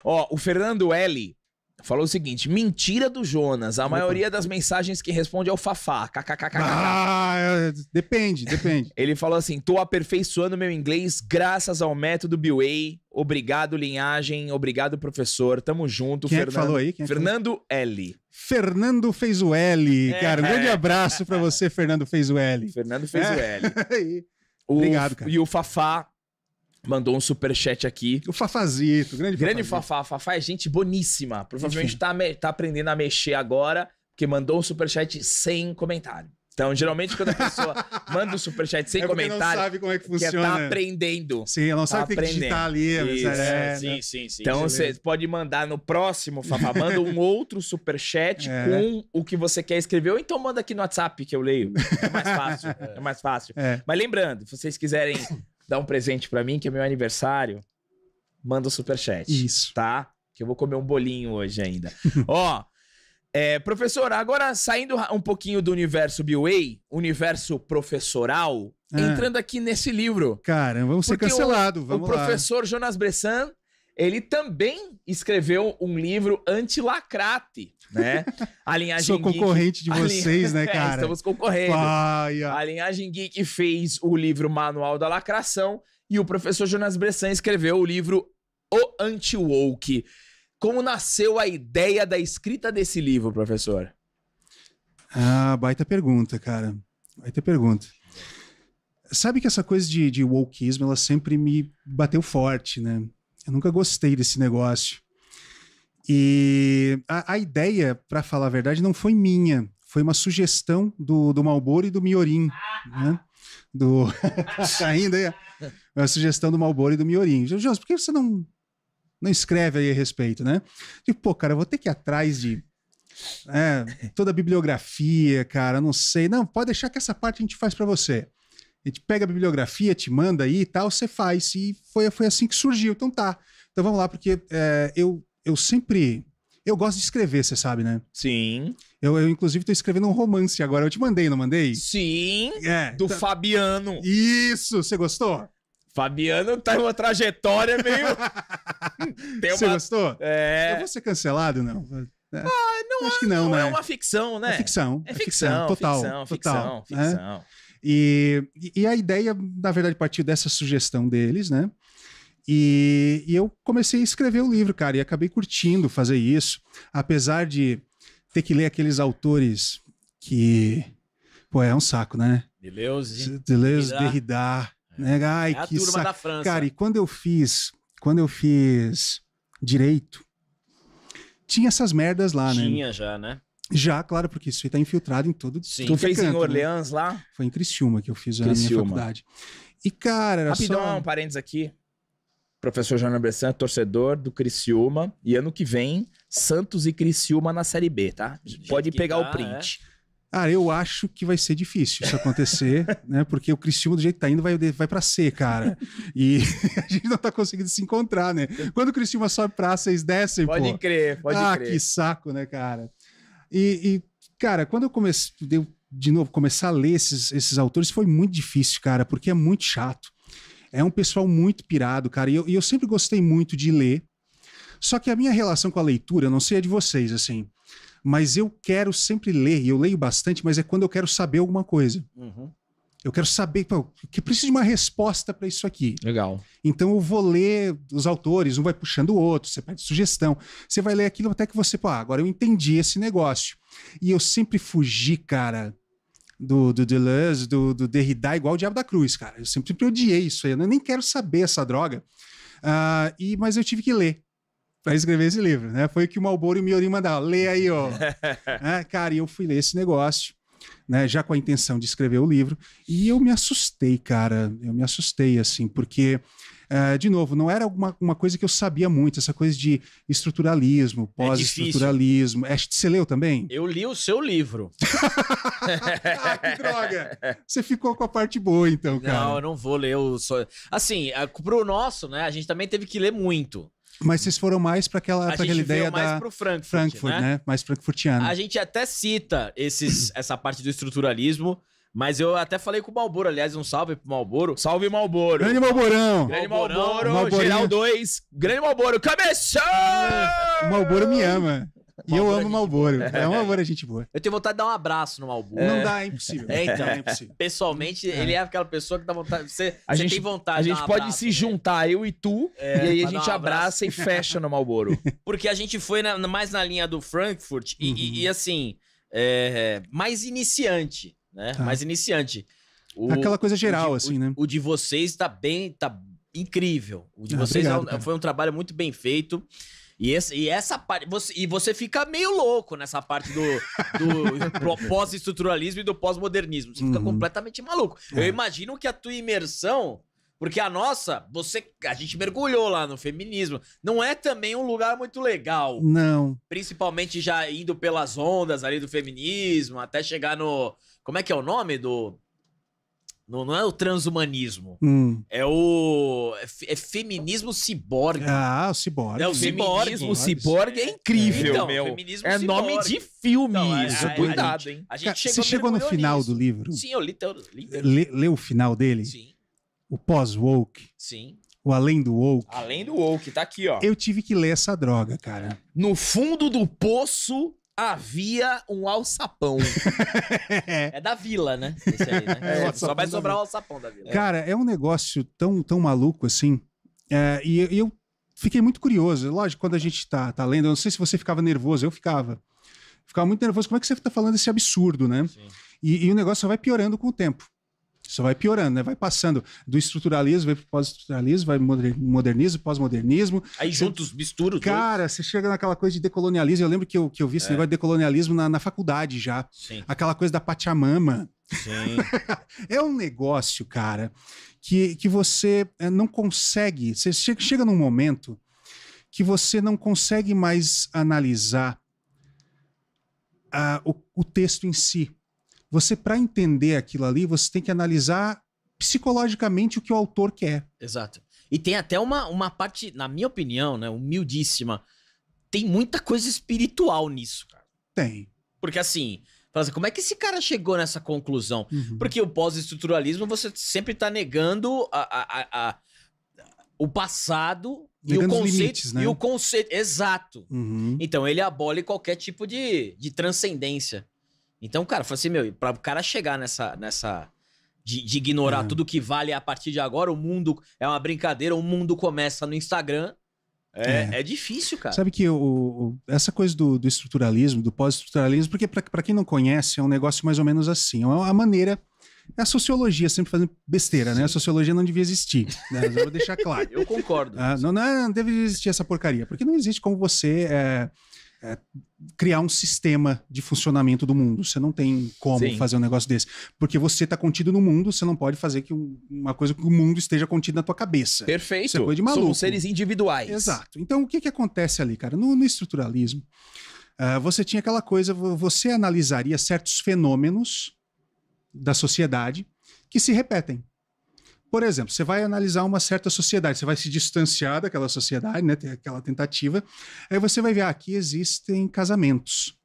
Ó, o Fernando L. falou o seguinte: mentira do Jonas. A maioria das mensagens que responde é o Fafá. KKKK. Depende. Ele falou assim: tô aperfeiçoando meu inglês graças ao método BWay. Obrigado, linhagem. Obrigado, professor. Tamo junto. Quem é que falou aí? Fernando L. Fernando fez o L. Cara, um grande abraço pra você, Fernando fez o L. Fernando fez o L. Obrigado, cara. E o Fafá mandou um superchat aqui. O Fafazito, grande Fafá. Fafá é gente boníssima. Provavelmente tá aprendendo a mexer agora, porque mandou um superchat sem comentário. Então, geralmente, quando a pessoa manda um superchat sem comentário, não sabe como é que funciona. Tá aprendendo. Sim, ela não sabe que tem que digitar ali. Sim. Então, você pode mandar no próximo, Fafá, manda um outro superchat com o que você quer escrever, ou então manda aqui no WhatsApp que eu leio. É mais fácil. Mas lembrando, se vocês quiserem dar um presente pra mim, que é meu aniversário, manda o superchat. Isso. Tá? Que eu vou comer um bolinho hoje ainda. Ó... professor, agora saindo um pouquinho do universo BWay, universo professoral, entrando aqui nesse livro. Cara, vamos ser cancelados, vamos lá. O professor Jonas Bressan, ele também escreveu um livro anti-lacrate, né? A linhagem Sou concorrente de vocês, né, cara? Estamos concorrendo. A linhagem Geek fez o livro Manual da Lacração e o professor Jonas Bressan escreveu o livro O Anti-Woke. Como nasceu a ideia da escrita desse livro, professor? Baita pergunta, cara. Baita pergunta. Sabe que essa coisa de wokeismo, ela sempre me bateu forte, né? Eu nunca gostei desse negócio. E a ideia, para falar a verdade, não foi minha. Foi uma sugestão do Marlboro e do Miorim, né? Tá rindo aí? Uma sugestão do Marlboro e do Miorim. Jonas, por que você não escreve aí a respeito, né? Tipo, pô, cara, eu vou ter que ir atrás de toda a bibliografia, cara, não sei. Não, pode deixar que essa parte a gente faz pra você. A gente pega a bibliografia, te manda aí e tal, você faz. E foi assim que surgiu. Então tá. Então vamos lá, porque eu sempre... Eu gosto de escrever, você sabe, né? Sim. Eu inclusive, tô escrevendo um romance agora. Eu te mandei, não mandei? Sim. Do Fabiano. Isso, você gostou? Fabiano tá em uma trajetória meio... Você gostou? Eu vou ser cancelado, não? Não, acho que não, né? É uma ficção, né? É ficção. Total. Ficção. E a ideia, na verdade, partiu dessa sugestão deles, né? E eu comecei a escrever o livro, cara, e acabei curtindo fazer isso, apesar de ter que ler aqueles autores que... Pô, é um saco, né? Deleuze, Derrida... Né? Ai, a turma da França. Cara, e quando eu fiz direito, tinha essas merdas lá, né? Tinha já, né? Já, claro, porque isso aí tá infiltrado em todo. Sim. Tu fez canto, em Orleans, né? Lá? Foi em Criciúma que eu fiz a minha faculdade. E, cara, era rapidão, um parênteses aqui. Professor Jonas Bressan, torcedor do Criciúma. E ano que vem, Santos e Criciúma na Série B, tá? Pode pegar o print. Ah, eu acho que vai ser difícil isso acontecer, né? Porque o Criciúma, do jeito que tá indo, vai pra C, cara. E a gente não tá conseguindo se encontrar, né? Quando o Criciúma sobe pra A, vocês descem, pode crer. Que saco, né, cara? E cara, quando eu comecei, de novo, começar a ler esses autores, foi muito difícil, cara, porque é muito chato. É um pessoal muito pirado, cara. E eu sempre gostei muito de ler. Só que a minha relação com a leitura, eu não sei a de vocês, assim... Mas eu quero sempre ler, e eu leio bastante, mas é quando eu quero saber alguma coisa. Uhum. Eu quero saber, que preciso de uma resposta para isso aqui. Legal. Então eu vou ler os autores, um vai puxando o outro, você pede sugestão. Você vai ler aquilo até que você, agora eu entendi esse negócio. E eu sempre fugi, cara, do Deleuze, do Derrida, igual o Diabo da Cruz, cara. Eu sempre odiei isso aí, eu nem quero saber essa droga. Mas eu tive que ler para escrever esse livro, né? Foi o que o Marlboro e o Miorim mandaram. Lê aí, ó. Cara, e eu fui ler esse negócio, né? Já com a intenção de escrever o livro. E eu me assustei, cara. Eu me assustei, assim, porque, de novo, não era uma coisa que eu sabia muito, essa coisa de estruturalismo, pós-estruturalismo. Você leu também? Eu li o seu livro. Que droga! Você ficou com a parte boa, então, cara. Não, eu não vou ler o... Assim, pro nosso, né? A gente também teve que ler muito. Mas vocês foram mais para aquela ideia mais pro Frankfurt, né? Mais frankfurtiana. A gente até cita essa parte do estruturalismo, Mas eu até falei com o Malboro, aliás, um salve pro Malboro. Salve, Malboro. Grande Malborão. Grande Malboro, Geral 2. Grande Malboro, começou! O Malboro me ama. E eu amo o Malboro. É um Malboro, gente boa. Eu tenho vontade de dar um abraço no Malboro. Não dá, é impossível. Então, é impossível. Pessoalmente, ele é aquela pessoa que dá vontade. Você tem vontade a de dar gente um pode abraço, se juntar, eu e tu, e aí a gente abraça e fecha no Malboro. Porque a gente foi mais na linha do Frankfurt e assim, mais iniciante, né? Tá. Mais iniciante. Aquela coisa geral, assim, né? O de vocês tá incrível. O de vocês obrigado, foi um trabalho muito bem feito. E essa parte. Você fica meio louco nessa parte do pós-estruturalismo e do pós-modernismo. Você fica completamente maluco. Eu imagino que a tua imersão. Porque a nossa, a gente mergulhou lá no feminismo. Não é também um lugar muito legal. Não. Principalmente já indo pelas ondas ali do feminismo, até chegar no. Como é que é o nome do. Não é o transhumanismo. É o. É feminismo ciborgue. Ah, o ciborgue. É o Feminismo ciborgue é incrível, então, meu. Feminismo é ciborgue. Nome de filme Então, isso. Cuidado, hein? A gente Você chegou no final do livro? Sim, eu li. Leu o final dele? Sim. O pós-woke? Sim. O além do woke? Além do woke, tá aqui, ó. Eu tive que ler essa droga, cara. No fundo do poço havia um alçapão. É da vila, né? Esse aí, né? Só vai sobrar o alçapão da vila. Cara, é um negócio tão maluco assim. E eu fiquei muito curioso. Lógico, quando a gente tá lendo, eu não sei se você ficava nervoso, eu ficava. Ficava muito nervoso. Como é que você tá falando esse absurdo, né? E o negócio só vai piorando com o tempo. Só vai piorando, né? Vai passando do estruturalismo, vai pro pós-estruturalismo, vai modernismo, pós-modernismo. Aí juntos, mistura. Cara, você chega naquela coisa de decolonialismo. Eu lembro que eu vi esse negócio de decolonialismo na faculdade já. Sim. Aquela coisa da Pachamama. Sim. É um negócio, cara, que você não consegue... Você chega num momento que você não consegue mais analisar o texto em si. Você, para entender aquilo ali, você tem que analisar psicologicamente o que o autor quer. Exato. E tem até uma parte, na minha opinião, né, humildíssima, tem muita coisa espiritual nisso, cara. Tem. Porque assim, como é que esse cara chegou nessa conclusão? Porque o pós-estruturalismo, você sempre tá negando o passado negando e o conceito. Limites, né? E o conceito, exato. Então ele abole qualquer tipo de transcendência. Então, cara, falei assim, meu, pra o cara chegar nessa de ignorar tudo que vale a partir de agora, o mundo é uma brincadeira, o mundo começa no Instagram, é difícil, cara. Sabe que essa coisa do estruturalismo, do pós-estruturalismo, porque pra quem não conhece, é um negócio mais ou menos assim, é uma maneira... É a sociologia sempre fazendo besteira, né? A sociologia não devia existir, né? Eu vou deixar claro. Eu concordo. Não deve existir essa porcaria, porque não existe como você... criar um sistema de funcionamento do mundo. Você não tem como fazer um negócio desse. Porque você está contido no mundo, você não pode fazer uma coisa que o mundo esteja contido na tua cabeça. Perfeito. Isso é coisa de maluco. Somos seres individuais. Exato. Então, o que acontece ali, cara? No estruturalismo, você tinha aquela coisa, você analisaria certos fenômenos da sociedade que se repetem. Por exemplo, você vai analisar uma certa sociedade, você vai se distanciar daquela sociedade, né? Tem aquela tentativa. Aí você vai ver, aqui existem casamentos.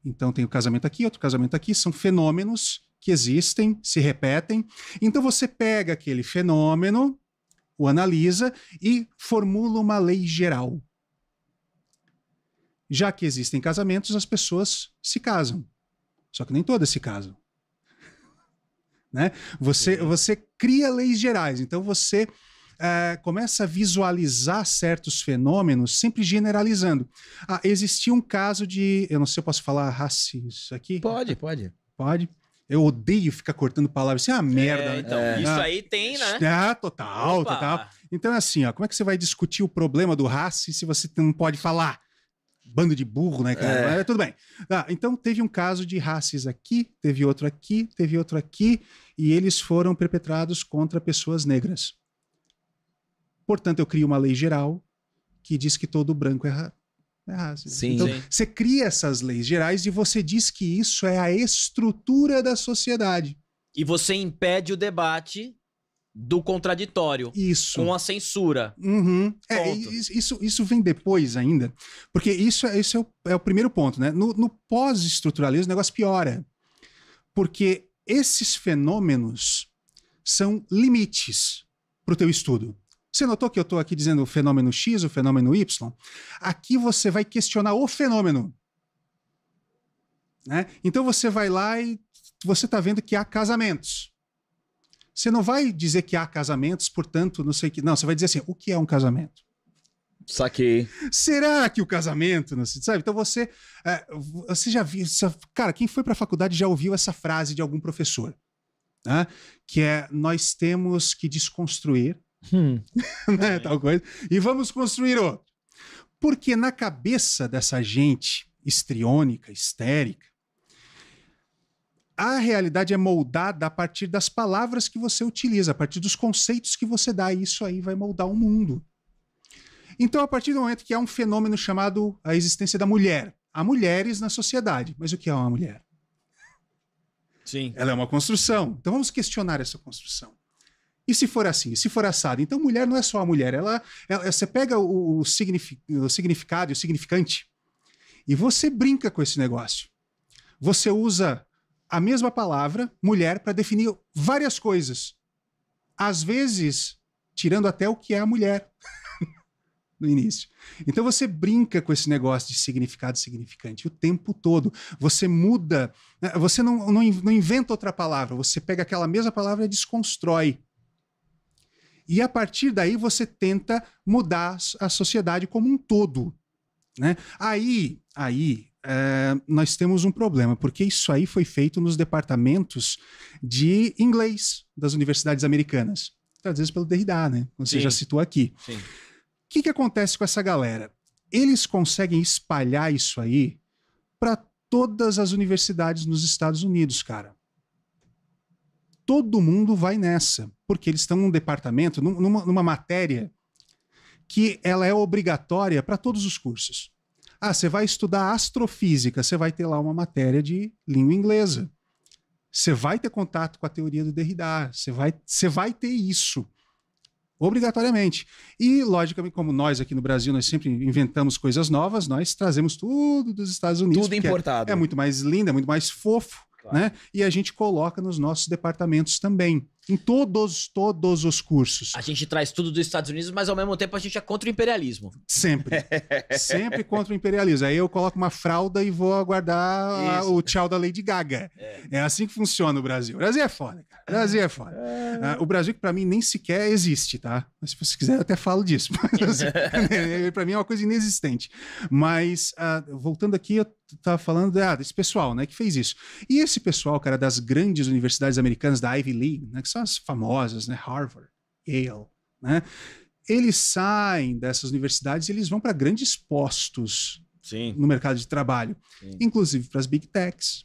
Então tem o casamento aqui, outro casamento aqui, são fenômenos que existem, se repetem. Então você pega aquele fenômeno, o analisa e formula uma lei geral. Já que existem casamentos, as pessoas se casam. Só que nem todas se casam. Né? Você cria leis gerais, então você começa a visualizar certos fenômenos, sempre generalizando. Existia um caso de... Eu não sei se eu posso falar racismo aqui? Pode. Pode? Eu odeio ficar cortando palavras. Isso é uma merda. Então, isso aí tem, né? Total. Então é assim, como é que você vai discutir o problema do racismo se você não pode falar? Bando de burro, né, cara? Tudo bem. Então teve um caso de racismo aqui, teve outro aqui, e eles foram perpetrados contra pessoas negras. Portanto, eu crio uma lei geral que diz que todo branco é racismo. Sim, então, você cria essas leis gerais e você diz que isso é a estrutura da sociedade. E você impede o debate do contraditório. Isso. Com a censura. Isso vem depois ainda, porque isso é o primeiro ponto, né? No pós-estruturalismo o negócio piora, porque esses fenômenos são limites para o teu estudo. Você notou que eu estou aqui dizendo o fenômeno X, o fenômeno Y? Aqui você vai questionar o fenômeno. Né? Então você vai lá e você está vendo que há casamentos. Você não vai dizer que há casamentos, portanto, não sei o que. Não, você vai dizer assim, o que é um casamento? Saquei. Será que o casamento, não sei, sabe? Então você já viu, cara, quem foi para a faculdade já ouviu essa frase de algum professor, né? Que é, nós temos que desconstruir, né, tal coisa, e vamos construir outro. Porque na cabeça dessa gente histriônica, histérica, a realidade é moldada a partir das palavras que você utiliza, a partir dos conceitos que você dá, e isso aí vai moldar o mundo. Então, a partir do momento que há um fenômeno chamado a existência da mulher, há mulheres na sociedade. Mas o que é uma mulher? Sim. Ela é uma construção. Então, vamos questionar essa construção. E se for assim? E se for assado? Então, mulher não é só a mulher. Você pega o significado e o significante e você brinca com esse negócio. Você usa a mesma palavra, mulher, para definir várias coisas. Às vezes, tirando até o que é a mulher no início. Então você brinca com esse negócio de significado e significante o tempo todo. Você muda, você não inventa outra palavra, você pega aquela mesma palavra e desconstrói. E a partir daí você tenta mudar a sociedade como um todo. Né? Aí nós temos um problema, porque isso aí foi feito nos departamentos de inglês das universidades americanas, trazidos pelo Derrida, né? Você já citou aqui. Sim. O que acontece com essa galera? Eles conseguem espalhar isso aí para todas as universidades nos Estados Unidos, cara. Todo mundo vai nessa, porque eles estão num departamento, numa matéria que ela é obrigatória para todos os cursos. Ah, você vai estudar astrofísica, você vai ter lá uma matéria de língua inglesa. Você vai ter contato com a teoria do Derrida, você vai ter isso, obrigatoriamente. E, logicamente, como nós aqui no Brasil, nós sempre inventamos coisas novas, nós trazemos tudo dos Estados Unidos. Tudo importado. É muito mais lindo, é muito mais fofo, claro. Né? E a gente coloca nos nossos departamentos também. Em todos os cursos. A gente traz tudo dos Estados Unidos, mas ao mesmo tempo a gente é contra o imperialismo. Sempre. Sempre contra o imperialismo. Aí eu coloco uma fralda e vou aguardar o tchau da Lady Gaga. É assim que funciona o Brasil. O Brasil é foda, cara. O Brasil é foda. O Brasil, que pra mim nem sequer existe, tá? Mas se você quiser, eu até falo disso. Pra mim é uma coisa inexistente. Mas, voltando aqui, eu tava falando desse pessoal, né, que fez isso. E esse pessoal, cara, das grandes universidades americanas, da Ivy League, né, que são as famosas, né, Harvard, Yale, né, eles saem dessas universidades e eles vão para grandes postos no mercado de trabalho, inclusive para as Big Techs,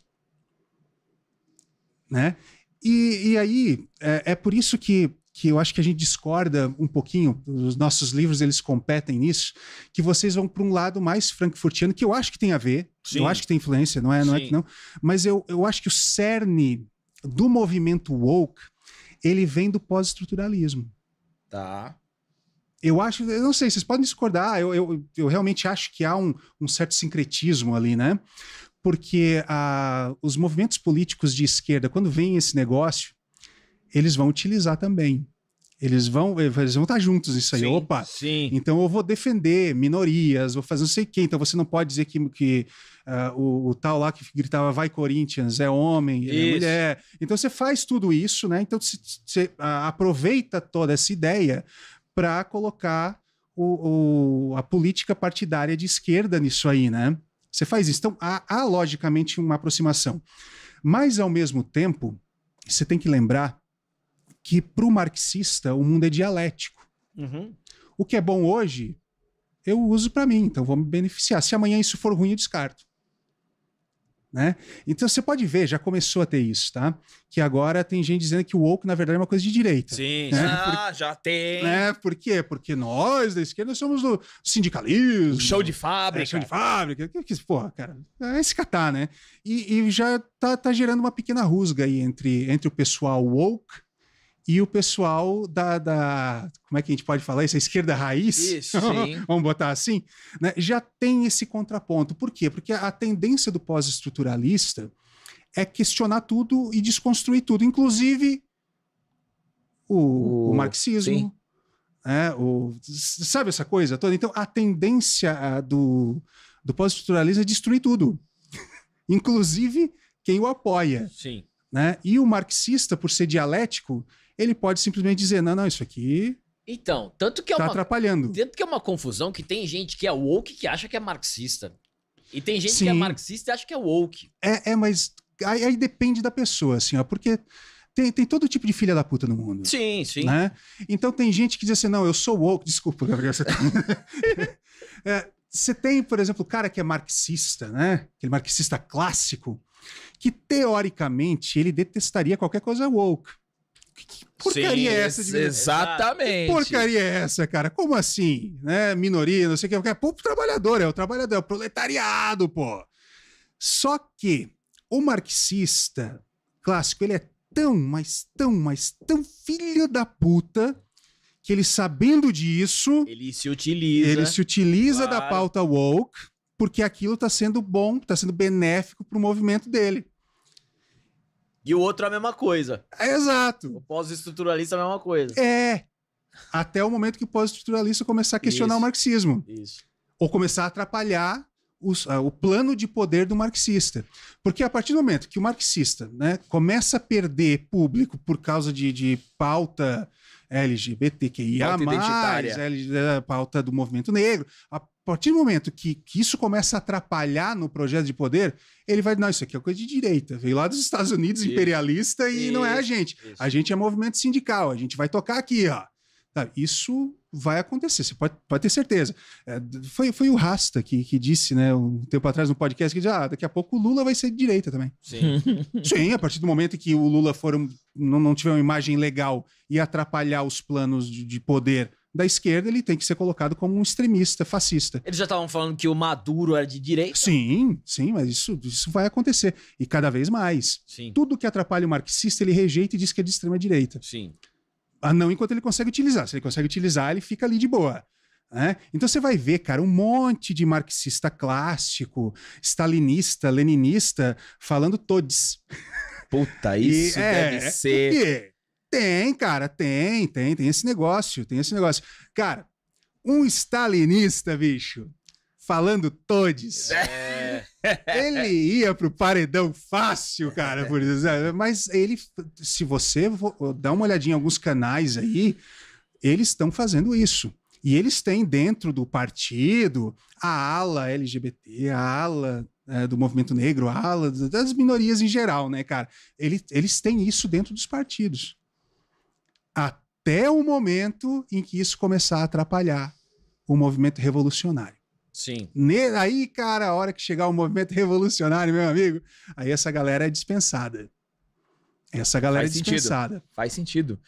né? E aí, é por isso que eu acho que a gente discorda um pouquinho, os nossos livros eles competem nisso, que vocês vão para um lado mais frankfurtiano, que eu acho que tem a ver, eu acho que tem influência, não é que não, mas eu acho que o cerne do movimento woke, ele vem do pós-estruturalismo. Tá. Eu não sei, vocês podem discordar, eu realmente acho que há um certo sincretismo ali, né? Porque os movimentos políticos de esquerda, quando vem esse negócio, eles vão utilizar também. Eles vão estar juntos nisso aí. Opa! Sim. Então eu vou defender minorias, vou fazer não sei o quê. Então você não pode dizer que o tal lá que gritava vai Corinthians é homem, é mulher. Então você faz tudo isso, né? Então você aproveita toda essa ideia para colocar a política partidária de esquerda nisso aí, né? Você faz isso. Então há logicamente uma aproximação. Mas ao mesmo tempo, você tem que lembrar que para o marxista o mundo é dialético. O que é bom hoje, eu uso para mim, então vou me beneficiar. Se amanhã isso for ruim, eu descarto. Né? Então você pode ver, já começou a ter isso, tá? Que agora tem gente dizendo que o woke, na verdade, é uma coisa de direita. Sim, né? Já tem. Né? Por quê? Porque nós, da esquerda, somos do sindicalismo. Show de fábrica. Show de fábrica. Porra, cara, é se catar, né? E já tá gerando uma pequena rusga aí entre o pessoal woke e o pessoal como é que a gente pode falar isso? A esquerda raiz? Isso, sim. Vamos botar assim? Né? Já tem esse contraponto. Por quê? Porque a tendência do pós-estruturalista é questionar tudo e desconstruir tudo, inclusive o marxismo. Sabe essa coisa toda? Então, a tendência do pós-estruturalismo é destruir tudo, inclusive quem o apoia. Sim. Né? E o marxista, por ser dialético, ele pode simplesmente dizer, não, isso aqui então, tanto que é atrapalhando. Tanto que é uma confusão que tem gente que é woke que acha que é marxista. E tem gente que é marxista e acha que é woke. Mas aí depende da pessoa, assim, ó, porque tem todo tipo de filha da puta no mundo. Sim, sim. Né? Então tem gente que diz assim, não, eu sou woke. Desculpa, Gabriel, você você tem, por exemplo, o cara que é marxista, né? Aquele marxista clássico, que teoricamente ele detestaria qualquer coisa woke. Que porcaria é essa? Exatamente. Que porcaria é essa, cara? Como assim? Né? Minoria, não sei o que. É o trabalhador, é o proletariado, pô. Só que o marxista clássico, ele é tão, mas tão filho da puta que ele, sabendo disso, ele se utiliza da pauta woke, porque aquilo tá sendo bom, tá sendo benéfico pro movimento dele. E o outro é a mesma coisa. Exato. O pós-estruturalista é a mesma coisa. Até o momento que o pós-estruturalista começar a questionar o marxismo. Isso. Ou começar a atrapalhar o plano de poder do marxista. Porque a partir do momento que o marxista, né, começa a perder público por causa de pauta LGBTQIA+, pauta do movimento negro, a partir do momento que isso começa a atrapalhar no projeto de poder, ele vai, não, isso aqui é coisa de direita, veio lá dos Estados Unidos, imperialista, e não é a gente. A gente é movimento sindical, a gente vai tocar aqui, ó. Isso vai acontecer, você pode ter certeza. Foi o Rasta que disse, né, um tempo atrás no podcast, que disse, daqui a pouco o Lula vai ser de direita também. Sim. Sim, a partir do momento que o Lula não tiver uma imagem legal e atrapalhar os planos de poder da esquerda, ele tem que ser colocado como um extremista, fascista. Eles já estavam falando que o Maduro era de direita? Sim, mas isso vai acontecer. E cada vez mais. Sim. Tudo que atrapalha o marxista, ele rejeita e diz que é de extrema direita. Sim. Não enquanto ele consegue utilizar. Se ele consegue utilizar, ele fica ali de boa. Né? Então você vai ver, cara, um monte de marxista clássico, stalinista, leninista, falando todes. Puta, isso deve ser... Por quê? Tem, cara, tem esse negócio, Cara, um stalinista, bicho, falando todes, ele ia pro paredão fácil, cara, por isso. Mas ele, se você dar uma olhadinha em alguns canais aí, eles estão fazendo isso. E eles têm dentro do partido a ala LGBT, a ala do movimento negro, a ala das minorias em geral, né, cara? Eles têm isso dentro dos partidos. Até o momento em que isso começar a atrapalhar o movimento revolucionário. Sim. Aí, cara, a hora que chegar o movimento revolucionário, meu amigo, aí essa galera é dispensada. Faz sentido.